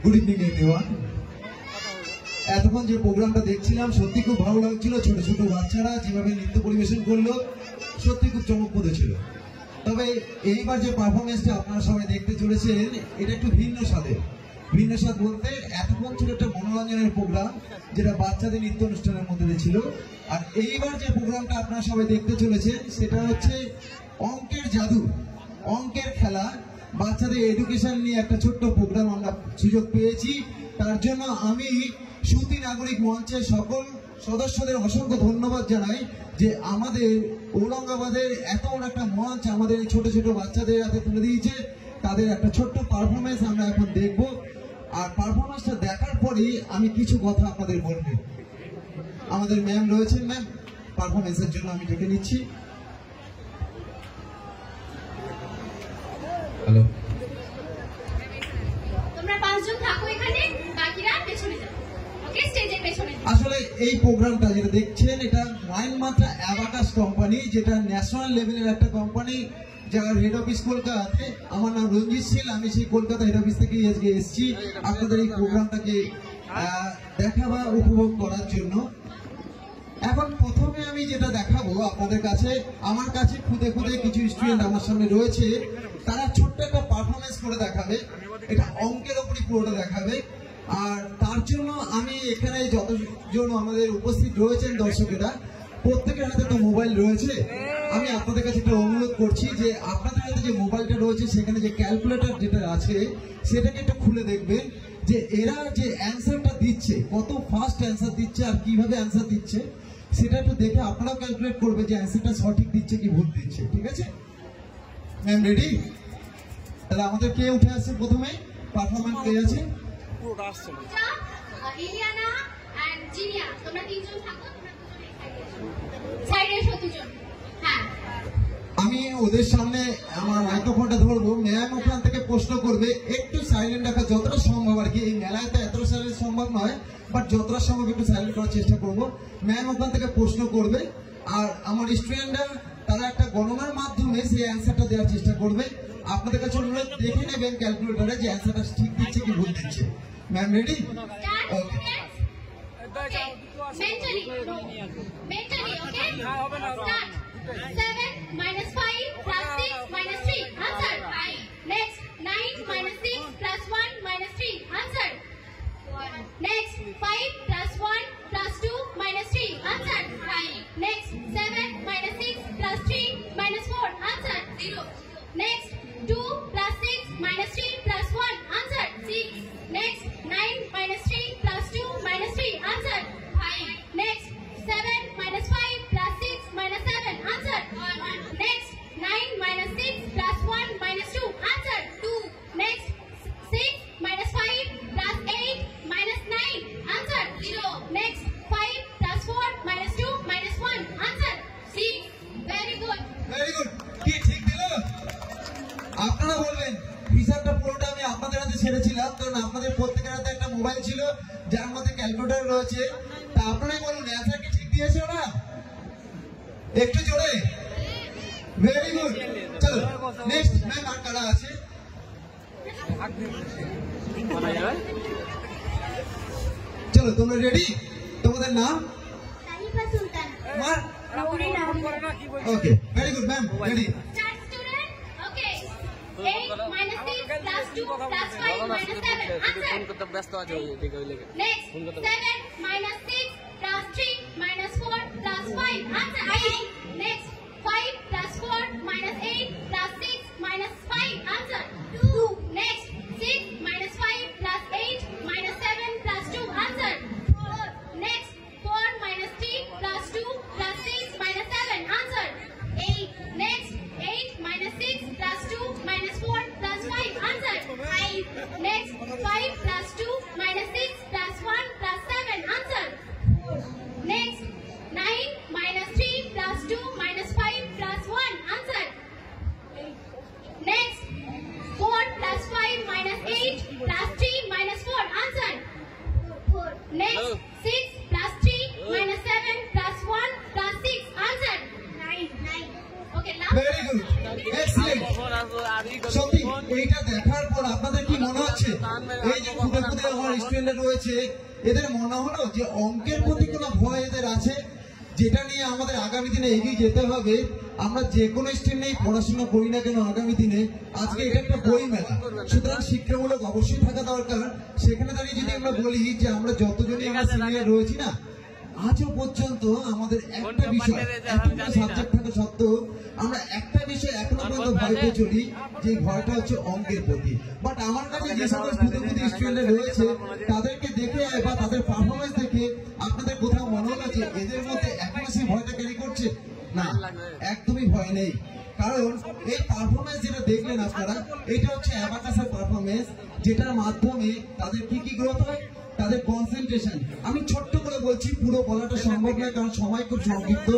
Good evening everyone. এতক্ষণ যে প্রোগ্রামটা দেখছিলাম সত্যি খুব ভালো লাগছিল। ছোট ছোট বাচ্চারা যেভাবে নৃত্য পরিবেশন করলো সত্যি খুব চমকপ্রদ ছিল। তবে এইবার যে পারফরমেন্সটা আপনারা সবাই দেখতে চলেছেন এটা একটু ভিন্ন স্বাদের। ভিন্ন স্বাদ বলতে এতক্ষণ ছিল একটা মনোরঞ্জনের প্রোগ্রাম যেটা বাচ্চাদের নৃত্য অনুষ্ঠানের মধ্যে ছিল। আর এইবার যে প্রোগ্রামটা আপনারা সবাই দেখতে চলেছেন সেটা হচ্ছে অঙ্কের জাদু, অঙ্কের খেলা। বাচ্চাদের এডুকেশন নিয়ে একটা ছোট্ট প্রোগ্রাম আমরা সুযোগ পেয়েছি। তার জন্য আমি সুতি নাগরিক মঞ্চের সকল সদস্যদের অসংখ্য ধন্যবাদ জানাই যে আমাদের ঔরঙ্গাবাদের এত বড় একটা মঞ্চ আমাদের ছোট ছোট বাচ্চাদের হাতে তুলে দিয়েছে। তাদের একটা ছোট্ট পারফরমেন্স আমরা এখন দেখব। আর পারফরমেন্সটা দেখার পরেই আমি কিছু কথা আপনাদের বলবো। আমাদের ম্যাম রয়েছেন, ম্যাম পারফরমেন্সের জন্য আমি ডেকে নিচ্ছি। হ্যালো, তোমরা পাঁচজন থাকো এখানে, বাকিরা পেছনে যাও। ওকে, স্টেজের পেছনে। আসলে এই প্রোগ্রামটা যেটা দেখছেন এটা মাইন্ডমাত্রা অ্যাবাকাস কোম্পানি, যেটা ন্যাশনাল লেভেলের একটা কোম্পানি, যার হেড অফিস কলকাতাতে। আমার নাম রঞ্জিত শীল, আমি সেই কলকাতা হেড অফিস থেকে আজকে এসেছি আপনাদের এই প্রোগ্রামটাকে দেখা বা উপভোগ করার জন্য। এখন প্রথমে আমি যেটা দেখাবো আপনাদের কাছে, আমার কাছে খুদে খুদে কিছু স্টুডেন্ট আমার সামনে রয়েছে, তারা ছোট্ট একটা পারফরমেন্স করে দেখাবে। এটা অঙ্কের ওপরই পুরোটা দেখাবে। আর তার জন্য আমি এখানে যতজন আমাদের উপস্থিত রয়েছেন দর্শকেরা, প্রত্যেকের হাতে তো মোবাইল রয়েছে। আমি আপনাদের কাছে একটা অনুরোধ করছি যে আপনাদের হাতে যে মোবাইলটা রয়েছে সেখানে যে ক্যালকুলেটর যেটা আছে সেটাকে একটু খুলে দেখবেন যে এরা যে অ্যান্সারটা দিচ্ছে কত ফাস্ট অ্যান্সার দিচ্ছে আর কিভাবে অ্যান্সার দিচ্ছে সেটা একটু দেখে আপনারাও ক্যালকুলেট করবে যে অ্যান্সারটা সঠিক দিচ্ছে কি ভুল দিচ্ছে। ঠিক আছে ম্যাম, রেডি? তাহলে আমাদের কে উঠে আসছে প্রথমে? পারফরমেন্স কে আছে? পুরোটা আসছে না। ইলিয়ানা এন্ড জিনিয়া, তোমরা তিনজন থাকো, তোমরা দুজন সাইডে এসো দুজন। হ্যাঁ, আমি ওদের সামনে আমার মাইক্রোফোনটা ধরবো, ম্যাম ওখান থেকে প্রশ্ন করবে। একটু সাইলেন্ট রাখা যতটা সম্ভব আর কি। এই মেলায় তো এতটা সাইলেন্ট সম্ভব নয়, বাট যতটা সম্ভব একটু সাইলেন্ট করার চেষ্টা করবো। ম্যাম ওখান থেকে প্রশ্ন করবে আর আমার স্টুডেন্টরা তারা একটা গণনার মাধ্যমে সেই অ্যান্সারটা দেওয়ার চেষ্টা করবে। আপনাদের কাছে অনুরোধ দেখে নেবেন ক্যালকুলেটরে যে অ্যান্সারটা ঠিক দিচ্ছে কি ভুল দিচ্ছে। Ma'am ready? Okay, mentally, okay? Start. 7 minus 5 plus 6 minus 3. Answer. 5. Next, 9 minus 6 plus 1 minus 3. Answer. 1. Next, 5 plus 1 plus 2 minus 3. Answer. 5. Next, 7 minus 6 plus 3 minus 4. Answer. 0. Next, 2 plus 6 minus 3 plus 1. Answer. 6. Next, 9 minus 3 plus 2 minus 3. Answer. 5. Next, 7 minus 5 plus 6 minus 7. Answer. 1. Next, 9 minus 6 plus 1 minus 2. Answer. 2. Next, 6 minus 5 plus 8 minus 9. Answer. 0. Next, 5 plus 4 minus 2 minus 1. Answer. 6. Very good. Very good. কি ঠিক দিল? আপনারা বলবেন হিসাবটা পুরোটা আমি আপনাদের হাতে ছেড়েছিলাম, কারণ আপনাদের প্রত্যেকের হাতে একটা মোবাইল ছিল যার মধ্যে ক্যালকুলেটর রয়েছে। তা আপনারাই বলুন অ্যান্সার কি ঠিক দিয়েছে ওরা? একটু জোরে। Very good. চলো নেক্সট ম্যাম, আর কারা আছে? চলো তোমরা রেডি? তোমাদের নাম? Talipa Sultan. Okay, very good ma'am, ready? Start student. Okay. 8 minus 6 plus 2 plus 5 minus 7. Answer. Next, 7 minus 6 plus 3 minus 4 plus 5. Answer. 8. Next, 5 plus 4 minus 8 plus 6 minus 5. Answer. 2. Next, 6 minus 5 plus 8 minus 7 plus 2. Answer. 4. Next, 4 minus 3 plus 2 plus 6 minus 7. Answer. 8. Next, 8 minus 6 plus 2 minus 4 plus 5. Answer. 5. Next, 5 plus 2 minus 6 plus 1 plus 7. Answer. Next, 9 minus 3 plus 2 minus 5 plus 1. Answer. Next, 4 plus 5 minus 8 plus 3 minus 4. Answer. Next, 6 plus 3 minus 7 plus 1 plus 6. Answer. 9. Okay, last. Very good, excellent. সত্যি এইটা দেখার পর আপনাদের কি মনে হচ্ছে? এই যে খুদে খুদে আমার স্টুডেন্ট রয়েছে, এদের মনে হলো যে অঙ্কের প্রতি কোনো ভয় এদের আছে, যেটা নিয়ে আমাদের আগামী দিনে এগিয়ে যেতে হবে। আমরা যে কোনো স্ট্রিমেই পড়াশোনা করি না কেন আগামী দিনে, আজকে এটা একটা বই মেলা, সুতরাং শিক্ষামূলক অবশ্যই থাকা দরকার। সেখানে দাঁড়িয়ে যদি আমরা বলি যে আমরা যতজনই আমরা সিনিয়র রয়েছি না, আজও পর্যন্ত আমাদের একটা বিষয়, এতগুলো সাবজেক্ট থাকা সত্ত্বেও আমরা একটা বিষয় এখনো পর্যন্ত ভয় পেয়ে চলি, যে ভয়টা হচ্ছে অঙ্কের প্রতি। বাট আমার কাছে যে সকল স্টুডেন্ট রয়েছে তাদেরকে দেখে বা তাদের পারফরমেন্স দেখে আপনাদের কোথাও মনে হলো যে এদের মধ্যে এখনো সেই ভয়টা ক্যারি করছে? না, একদমই ভয় নেই। কারণ এই পারফরমেন্স যেটা দেখলেন আপনারা, এটা হচ্ছে অ্যাবাকাসের পারফরমেন্স, যেটার মাধ্যমে তাদের কি কি গ্রোথ হয়, তাদের কনসেন্ট্রেশন। আমি ছোট্ট করে বলছি, পুরো বলাটা সম্ভব নয় কারণ সময় খুব সংক্ষিপ্ত,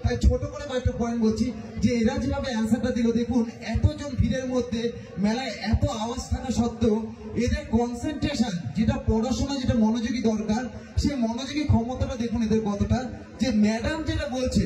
তাই ছোট করে কয়েকটা পয়েন্ট বলছি। যে এরা যেভাবে অ্যান্সারটা দিল, দেখুন এতজন ভিড়ের মধ্যে মেলায় এত আওয়াজ থাকা সত্ত্বেও এদের কনসেন্ট্রেশন, যেটা পড়াশোনা যেটা মনোযোগী দরকার, সেই মনোযোগী ক্ষমতাটা দেখুন এদের কতটা। যে ম্যাডাম যেটা বলছে,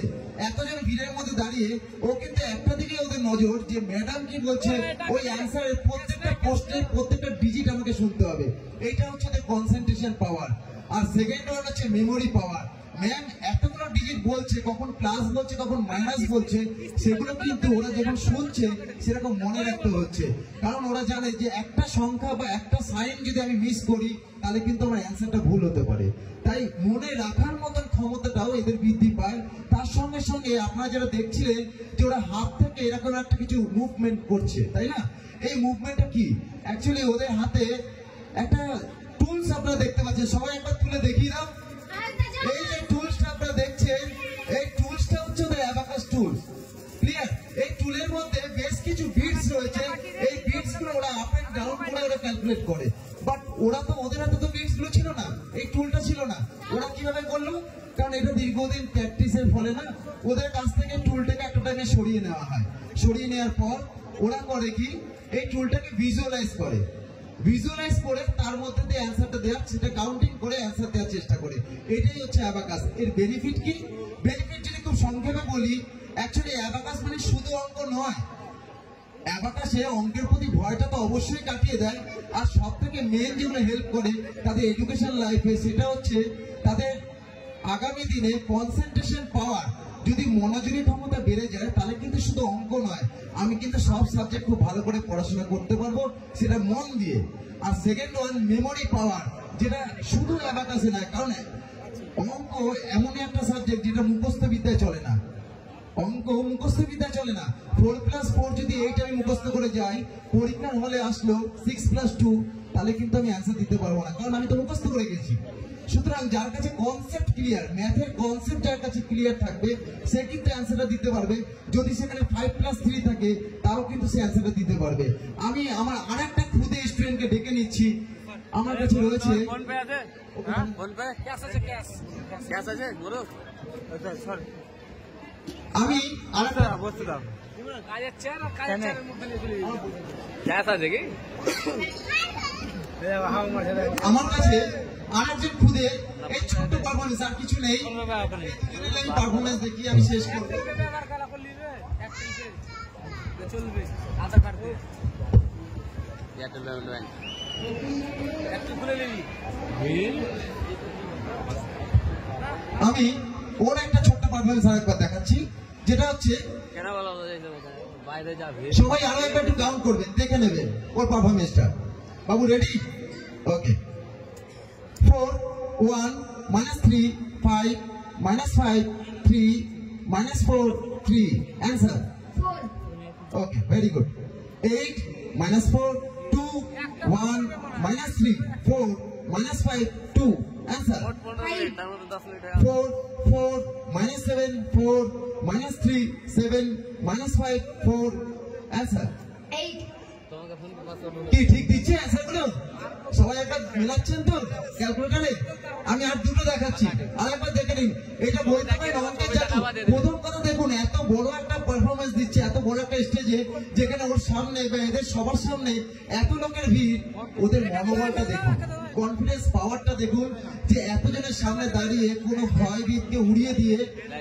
এতজন ভিড়ের মধ্যে দাঁড়িয়ে ও কিন্তু একটা দিকে ওদের নজর, যে ম্যাডাম কি বলছে ওই অ্যান্সারের প্রত্যেকটা প্রশ্নের প্রত্যেকটা ডিজিট আমাকে শুনতে হবে। এইটা হচ্ছে ওদের কনসেন্ট্রেশন পাওয়ার। আর সেকেন্ড ওয়ান হচ্ছে মেমোরি পাওয়ার। ম্যাম এতগুলো ডিজিট বলছে, কখন প্লাস বলছে কখন মাইনাস বলছে, সেগুলো কিন্তু ওরা যখন শুনছে সেরকম মনে রাখতে হচ্ছে। কারণ ওরা জানে যে একটা সংখ্যা বা একটা সাইন যদি আমি মিস করি তাহলে কিন্তু আমার অ্যান্সারটা ভুল হতে পারে। তাই মনে রাখার মতন ক্ষমতাটাও এদের বৃদ্ধি পায়। তার সঙ্গে সঙ্গে আপনারা যারা দেখছিলেন যে ওরা হাত থেকে এরকম একটা কিছু মুভমেন্ট করছে, তাই না? এই মুভমেন্টটা কি? অ্যাকচুয়ালি ওদের হাতে একটা টুলস আপনারা দেখতে পাচ্ছেন, সবাই একবার তুলে দেখিয়ে দাও। এই যে টুলসটা আপনারা দেখছেন, এই টুলসটা হচ্ছে ওদের অ্যাবাকাস টুলস। ক্লিয়ার? এই টুলের মধ্যে বেশ কিছু বিটস রয়েছে, এই বিটস গুলো ওরা আপ এন্ড ডাউন করে ওরা ক্যালকুলেট করে। বাট ওরা তো, ওদের হাতে তো বিটস গুলো ছিল না, এই টুলটা ছিল না। ওরা কিভাবে করলো? কারণ এটা দীর্ঘদিন প্র্যাকটিসের ফলে না, ওদের কাছ থেকে টুলটাকে একটা টাইমে সরিয়ে নেওয়া হয়। সরিয়ে নেওয়ার পর ওরা করে কি, এই টুলটাকে ভিজুয়ালাইজ করে। ভিজুয়ালাইজ করে তার মধ্যে দিয়ে অ্যান্সারটা দেওয়ার, সেটা কাউন্টিং করে অ্যান্সার দেওয়ার চেষ্টা করে। এটাই হচ্ছে অ্যাবাকাস। এর বেনিফিট কি? বেনিফিট যদি খুব সংক্ষেপে বলি, অ্যাকচুয়ালি অ্যাবাকাস মানে শুধু অঙ্ক নয়। অ্যাবাকাসে অঙ্কের প্রতি ভয়টা তো অবশ্যই কাটিয়ে দেয়, আর সব থেকে মেন যেগুলো হেল্প করে তাদের এডুকেশন লাইফে, সেটা হচ্ছে তাদের আগামী দিনে কনসেন্ট্রেশন পাওয়ার। যদি মনোযোগী ক্ষমতা বেড়ে যায় তাহলে কিন্তু শুধু অঙ্ক নয়, আমি কিন্তু সব সাবজেক্ট খুব ভালো করে পড়াশোনা করতে পারবো, সেটা মন দিয়ে। আর সেকেন্ড ওয়ান মেমোরি পাওয়ার, যেটা শুধু অ্যাবাকাসে নয়। কারণ অঙ্ক এমনই একটা সাবজেক্ট যেটা মুখস্থ বিদ্যায় চলে না। অঙ্ক মুখস্থ বিদ্যা চলে না। 4+4 যদি 8 আমি মুখস্থ করে যাই, পরীক্ষার হলে আসলো 6+2, তাহলে কিন্তু আমি অ্যান্সার দিতে পারবো না, কারণ আমি তো মুখস্থ করে গেছি। সুতরাং যার কাছে কনসেপ্ট ক্লিয়ার, ম্যাথের কনসেপ্ট যার কাছে ক্লিয়ার থাকবে, সে কিন্তু অ্যান্সারটা দিতে পারবে। যদি সেখানে 5+3 থাকে, তাও কিন্তু সে অ্যান্সারটা দিতে পারবে। আমি আমার আরেকটা খুদে স্টুডেন্টকে ডেকে নিচ্ছি, আমার কাছে রয়েছে। আমি আরেকটা আমার কাছে আরেকজন খুদে, এই ছোট্ট পারফরমেন্স, আর কিছু নেই, পারফরমেন্স দেখি আমি শেষ করব। আমি ওর একটা ছোট্ট পারফরমেন্স আরেকবার দেখাচ্ছি, যেটা হচ্ছে সবাই আরো একবার একটু কাউন্ট করবেন, দেখে নেবেন ওর পারফরমেন্সটা। বাবু রেডি? ওকে। 4 1 -3 5 -5 3 -4 3 answer 4 okay very good 8 -4 2 1 -3 4 -5 2 answer 4 4 -7 4 -3 7 -5 4 answer 8 কি ঠিক দিচ্ছে অ্যান্সার গুলো? সবাই একটা মিলাচ্ছেন তো ক্যালকুলেটরে? আমি আর দুটো দেখাচ্ছি, আরেকবার দেখে নিন। এটা বই থেকে অঙ্কের জাদু। প্রথম কথা দেখুন, এত বড় একটা পারফরমেন্স দিচ্ছে, এত বড় একটা স্টেজে, যেখানে ওর সামনে বা এদের সবার সামনে এত লোকের ভিড়। ওদের মনোবলটা দেখুন, কনফিডেন্স পাওয়ারটা দেখুন, যে এতজনের সামনে দাঁড়িয়ে কোনো ভয় ভীতকে উড়িয়ে দিয়ে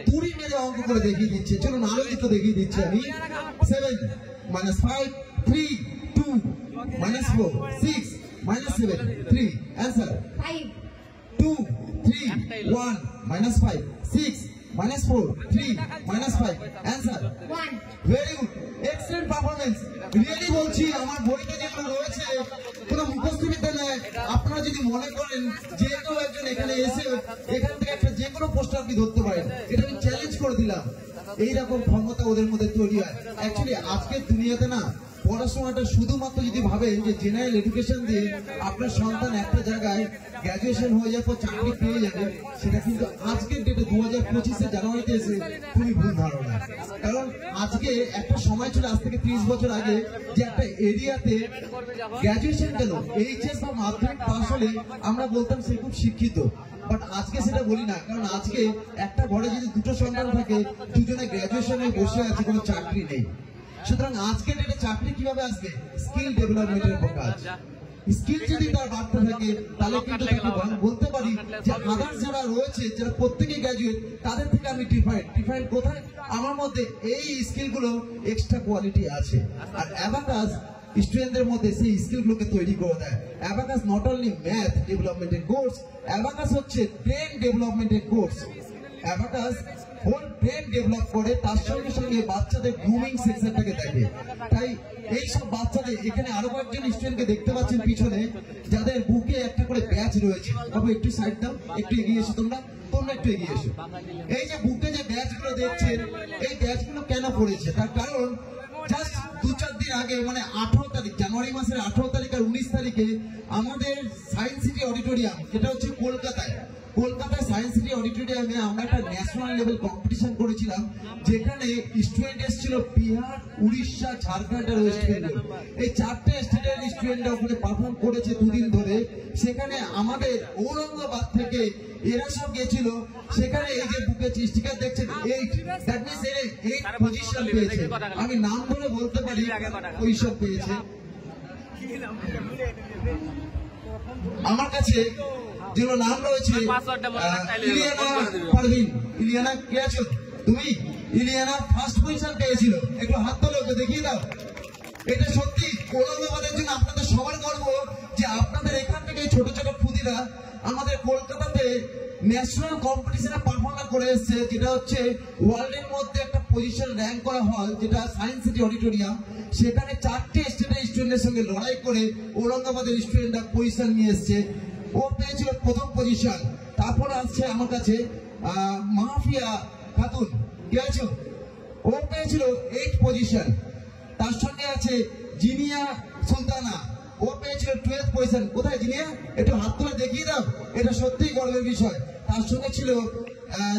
তুড়ি মেরে অঙ্ক করে দেখিয়ে দিচ্ছে। চলুন আরো দুটো দেখিয়ে দিচ্ছি আমি। 7 -5 3 2 -4 6 minus 7, 3. Answer. 5. 2, 3, 1, minus 5, 6, minus 4, 3, minus 5. Answer. 1. Very good. Excellent performance. Really বলছি আমার বইতে যেগুলো রয়েছে কোনো মুখস্থ বিদ্যা নয়। আপনারা যদি মনে করেন যে কেউ একজন এখানে এসে এখান থেকে একটা যে কোনো প্রশ্ন আপনি ধরতে পারেন, এটা আমি চ্যালেঞ্জ করে দিলাম। এইরকম ক্ষমতা ওদের মধ্যে তৈরি হয়। অ্যাকচুয়ালি আজকের দুনিয়াতে না পড়াশোনাটা শুধুমাত্র যদি ভাবেন যে জেনারেল এডুকেশন দিয়ে আপনার সন্তান একটা জায়গায় গ্র্যাজুয়েশন হয়ে যাওয়ার পর চাকরি পেয়ে যাবে, সেটা কিন্তু আজকের ডেটে 2025 জানুয়ারিতে এসে খুবই ভুল ধারণা। কারণ আজকে একটা সময় ছিল আজ থেকে 30 বছর আগে যে একটা এরিয়াতে গ্র্যাজুয়েশন কেন এইচএস বা মাধ্যমিক পাস হলে আমরা বলতাম সে খুব শিক্ষিত। বাট আজকে সেটা বলি না, কারণ আজকে একটা ঘরে যদি দুটো সন্তান থাকে, দুজনে গ্র্যাজুয়েশনে বসে আছে, কোনো চাকরি নেই। সুতরাং আজকে ডেটে চাকরি কিভাবে আসবে? স্কিল ডেভেলপমেন্টের উপর কাজ। স্কিল যদি তার বাড়তে থাকে তাহলে কিন্তু তাকে বলতে পারি যে আদার্স যারা রয়েছে, যারা প্রত্যেকে গ্র্যাজুয়েট, তাদের থেকে আমি ডিফারেন্ট কোথায়? আমার মধ্যে এই স্কিলগুলো এক্সট্রা কোয়ালিটি আছে। আর অ্যাবাকাস স্টুডেন্টদের মধ্যে সেই স্কিলগুলোকে তৈরি করে দেয়। অ্যাবাকাস নট অনলি ম্যাথ ডেভেলপমেন্টের কোর্স, অ্যাবাকাস হচ্ছে ব্রেন ডেভেলপমেন্টের কোর্স। অ্যাবাকাস হোল ব্রেন ডেভেলপ করে, তার সঙ্গে সঙ্গে বাচ্চাদের গ্রুমিং সেকশনটাকে দেখে। তাই এই সব বাচ্চাদের এখানে আরো কয়েকজন স্টুডেন্টকে দেখতে পাচ্ছেন পিছনে, যাদের বুকে একটা করে ব্যাচ রয়েছে। বাবু একটু সাইড দাও, একটু এগিয়ে এসো, তোমরা একটু এগিয়ে এসো। এই যে বুকে যে ব্যাচগুলো দেখছেন, এই ব্যাচগুলো কেন পড়েছে? তার কারণ জাস্ট 2-4 দিন আগে, মানে 18 তারিখ, জানুয়ারি মাসের 18 তারিখ আর 19 তারিখে আমাদের সায়েন্স সিটি অডিটোরিয়াম, যেটা হচ্ছে কলকাতায় সায়েন্স সিটি অডিটোরিয়ামে আমরা একটা ন্যাশনাল লেভেল কম্পিটিশন করেছিলাম, যেখানে স্টুডেন্ট এসেছিল বিহার, উড়িষ্যা, ঝাড়খণ্ড আর ওয়েস্ট বেঙ্গল। এই 4টে স্টেটের স্টুডেন্টরা ওখানে পারফর্ম করেছে 2 দিন ধরে। সেখানে আমাদের ঔরঙ্গাবাদ থেকে এরা সব গেছিল। সেখানে এই যে বুকে স্টিকার দেখছেন 8, দ্যাট মিন্স 8 পজিশন পেয়েছে। আমি নাম ধরে বলতে পারি ওইসব পেয়েছে। আমার কাছে যেগুলো নাম রয়েছে, ইলিয়ানা পারভিন। ইলিয়ানা কে আছো তুমি? ইলিয়ানা ফার্স্ট পজিশন পেয়েছিল। একটু হাত তোলো, দেখিয়ে দাও। এটা সত্যি ঔরঙ্গাবাদের জন্য আপনাদের সবার গর্ব যে আপনাদের এখান থেকে ছোট ছোট ফুদিরা আমাদের কলকাতাতে ন্যাশনাল কম্পিটিশনে পারফর্ম করে এসছে, যেটা হচ্ছে ওয়ার্ল্ডের মধ্যে একটা পজিশন র্যাঙ্ক করা হয়, যেটা সায়েন্স সিটি অডিটোরিয়াম। সেখানে 4টে স্টেটের স্টুডেন্টের সঙ্গে লড়াই করে ঔরঙ্গাবাদের স্টুডেন্টরা পজিশন নিয়ে এসছে। ও পেয়েছিল প্রথম পজিশন। তারপর আসছে আমার কাছে মাহফিয়া খাতুন, কে আছো? ও পেয়েছিল 8 পজিশন। তার সঙ্গে আছে জিনিয়া সুলতানা, ও পেয়েছিল 12th পজিশন। কোথায় জিনিয়া? একটু হাত তুলে দেখিয়ে দাও, এটা সত্যিই গর্বের বিষয়। তার সঙ্গে ছিল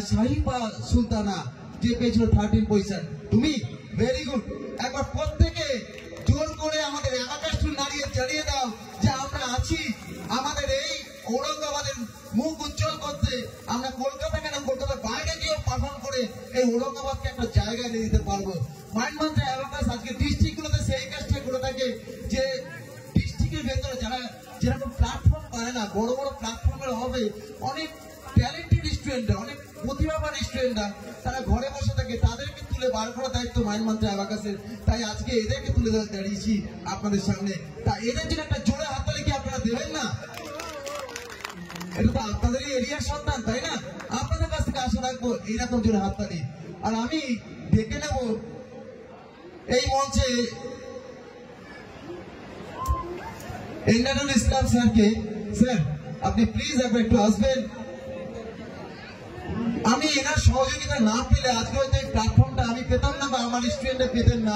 শাহিফা সুলতানা, যে পেয়েছিল 13th পজিশন। তুমি ভেরি গুড। একবার প্রত্যেকে জোর করে আমাদের অ্যাবাকাসকে নাড়িয়ে জানিয়ে দাও যে আমরা আছি। আমাদের এই ঔরঙ্গাবাদের মুখ উজ্জ্বল করতে আমরা কলকাতা কেন, কলকাতার বাইরে গিয়েও পারফর্ম করে এই ঔরঙ্গাবাদকে একটা জায়গায় নিয়ে দিতে পারবো। মাইন্ডমান্ত্রে অ্যাবাকাস আজকে ডিস্ট্রিক্টগুলোতে সেই কাজটা করে থাকে, যে ডিস্ট্রিক্টের ভেতরে যারা যেরকম প্ল্যাটফর্ম পায় না, বড় বড় প্ল্যাটফর্মের হবে, অনেক ট্যালেন্টেড স্টুডেন্টরা, অনেক প্রতিভাবান স্টুডেন্টরা তারা ঘরে বসে থাকে, তাদেরকে তুলে বার করার দায়িত্ব মাইন্ডমান্ত্রে অ্যাবাকাসের। তাই আজকে এদেরকে তুলে দাঁড়িয়েছি আপনাদের সামনে। তা এদের জন্য একটা জোরে হাততালি কি আপনারা দেবেন না? এটা তো আপনাদেরই এরিয়ার সন্তান, তাই না? আপনাদের কাছ থেকে আশা রাখবো এইরকম জোরে হাততালি। আর আমি ডেকে নেব এই মঞ্চে এন্ডারুল ইসলাম স্যারকে। স্যার আপনি প্লিজ একবার একটু আসবেন। আমি এনার সহযোগিতা না পেলে আজকে হয়তো এই প্ল্যাটফর্মটা আমি পেতাম না, বা আমার স্টুডেন্টরা পেতেন না।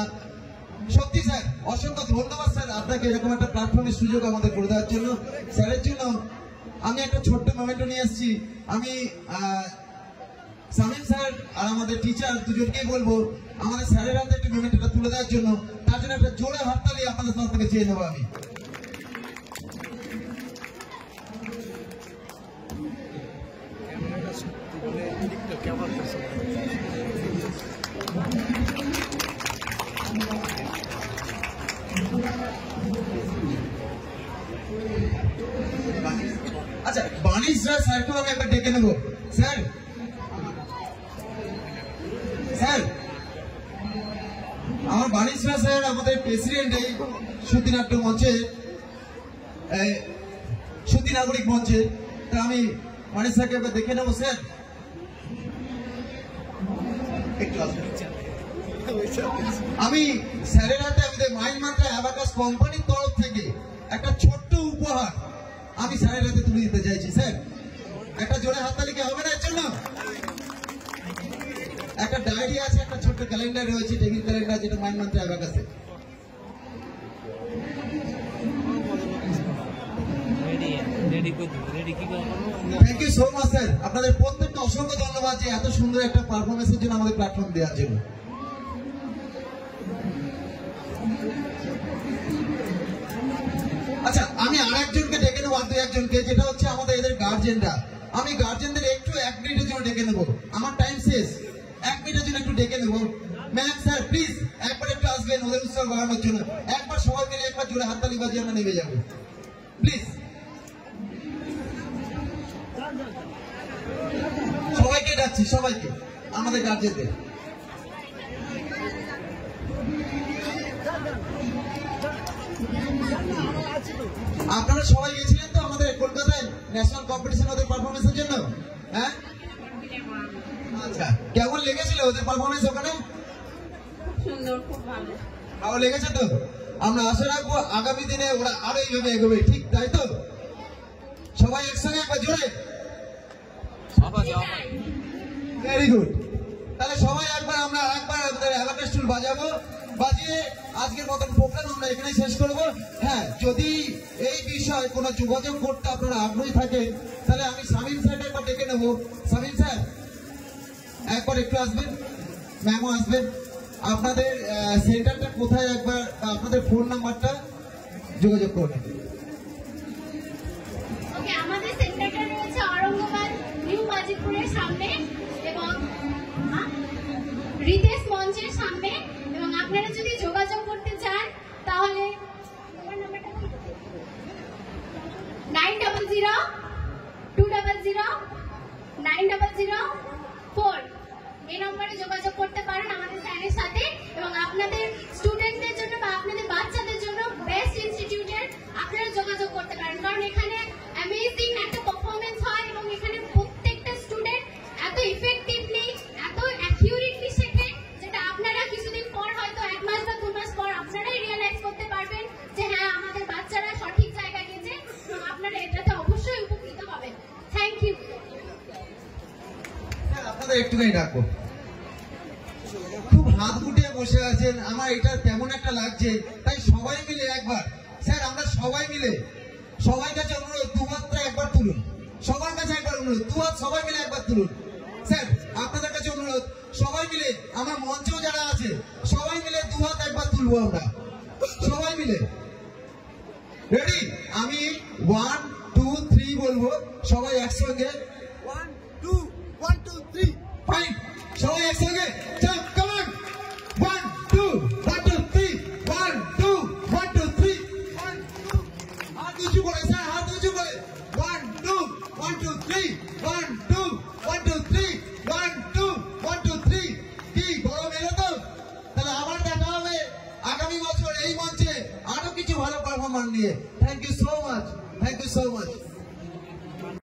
সত্যি স্যার অসংখ্য ধন্যবাদ স্যার আপনাকে এরকম একটা প্ল্যাটফর্মের সুযোগ আমাদের করে দেওয়ার জন্য। স্যারের জন্য আমি একটা ছোট্ট মোমেন্টও নিয়ে এসেছি। আমি সামিম স্যার আর আমাদের টিচার দুজনকেই বলবো আমাদের স্যারের হাতে একটু মোমেন্টটা তুলে দেওয়ার জন্য। তার জন্য একটা জোরে হাততালি আপনাদের তরফ থেকে চেয়ে নেবো আমি। আচ্ছা বাণী স্যারকেও আমি একবার ডেকে নেবো। স্যার স্যার আমার বাণী স্যার আমাদের প্রেসিডেন্ট এই সুতিনাট্য মঞ্চে সুধী নাগরিক মঞ্চে। তা আমি মানিক স্যারকে একবার দেখে নেবো। স্যার আমি স্যারের হাতে আমাদের মাইন্ড মাত্রা অ্যাবাকাস কোম্পানির তরফ থেকে একটা ছোট্ট উপহার আমি স্যারের হাতে তুলে দিতে চাইছি। স্যার একটা জোরে হাততালি কি হবে না এর জন্য? একটা ডায়েরি আছে, একটা ছোট্ট ক্যালেন্ডার রয়েছে, টেবিল ক্যালেন্ডার, যেটা মাইন্ড মাত্রা অ্যাবাকাসে। Thank you so much sir, আপনাদের প্রত্যেকটা অসংখ্য ধন্যবাদ যে এত সুন্দর একটা পারফরমেন্সের জন্য আমাদের প্ল্যাটফর্ম দেওয়ার জন্য। আচ্ছা, আমি আরেকজনকে ডেকে নেবো, আর দু একজনকে, যেটা হচ্ছে আমাদের এদের গার্জেনরা। আমি গার্জেনদের একটু 1 মিনিটের জন্য ডেকে নেবো, আমার টাইম শেষ। 1 মিনিটের জন্য একটু ডেকে নেবো। ম্যাম স্যার প্লিজ একবার একটু আসবেন ওদের উৎসাহ বাড়ানোর জন্য। একবার সবাই মিলে একবার জোরে হাততালি বাজিয়ে আমরা নেমে যাবো প্লিজ। সবাইকে ডাকছি, সবাইকে, আমাদের গার্জেনদের। আপনারা সবাই গেছিলেন তো আমাদের কলকাতায় ন্যাশনাল কম্পিটিশন ওদের পারফরমেন্সের জন্য? হ্যাঁ, আচ্ছা, কেমন লেগেছিল ওদের পারফরমেন্স ওখানে? সুন্দর, খুব ভালো। ভালো লেগেছে তো? আমরা আশা রাখবো আগামী দিনে ওরা আরো এইভাবে এগোবে, ঠিক তাই তো? সবাই একসঙ্গে একবার জোরে ভেরি গুড। তাহলে সবাই একবার আমরা আমাদের অ্যাবাকাস টুল বাজাবো, বাজিয়ে আজকের মতন প্রোগ্রাম আমরা এখানে শেষ করবো। হ্যাঁ, যদি এই বিষয়ে কোনো যোগাযোগ করতে আপনারা আগ্রহী থাকেন তাহলে আমি শামীম স্যারকে একবার ডেকে নেবো। শামীম স্যার একবার একটু আসবেন, ম্যামও আসবেন। আপনাদের সেন্টারটা কোথায়, একবার আপনাদের ফোন নাম্বারটা যোগাযোগ করবেন। ওকে, আমাদের সেন্টারটা রয়েছে অরঙ্গবাদ নিউ বাজিপুরের সামনে এবং রিতেশ মঞ্চের সামনে। এবং আপনারা যদি যোগাযোগ করতে চান তাহলে 9002009004 এই নম্বরে যোগাযোগ করতে পারেন আমাদের স্যারের সাথে। এবং আপনাদের স্টুডেন্টদের জন্য বা আপনাদের বাচ্চাদের জন্য বেস্ট ইনস্টিটিউটের আপনারা যোগাযোগ করতে পারেন, কারণ এখানে অ্যামেজিং একটা পারফরমেন্স হয় এবং এখানে প্রত্যেকটা স্টুডেন্ট এত ইফেক্টিভলি, এত অ্যাকিউরেটলি শেখে, যেটা আপনারা কিছুদিন পর, হয়তো 1 মাস বা 2 মাস পর আপনারাই রিয়েলাইজ করতে পারবেন যে হ্যাঁ, আমাদের বাচ্চারা সঠিক জায়গায় গেছে। এবং আপনারা এটাতে অবশ্যই উপকৃত হবেন। Thank you. আপনাদের একটুখানি ডাকবো। খুব হাত গুটিয়ে বসে আছেন, আমার এটা তেমন একটা লাগছে, তাই সবাই মিলে একবার, স্যার আমরা সবাই মিলে, সবাই কাছে অনুরোধ, 2 হাতটা একবার তুলুন। সবার কাছে একবার অনুরোধ, 2 হাত সবাই মিলে একবার তুলুন। স্যার আপনাদের কাছে অনুরোধ, সবাই মিলে, আমার মঞ্চেও যারা আছে সবাই মিলে 2 হাত একবার তুলবো আমরা সবাই মিলে। রেডি? আমি 1 2 3 বলবো, সবাই একসঙ্গে 1 2 1 2 3 ফাইন, সবাই একসঙ্গে জাম্প, কাম অন, 1 2 1 2 3 1 2 1 2 3 1 2, হাত উঁচু করে স্যার, হাত উঁচু করে, 1 2 1 2 3 1 2 1 2 3 1 2 1 2 3। কি গরম এলো তো? তাহলে আবার দেখা হবে আগামী বছর এই মঞ্চে আরো কিছু ভালো পারফরম্যান্স নিয়ে।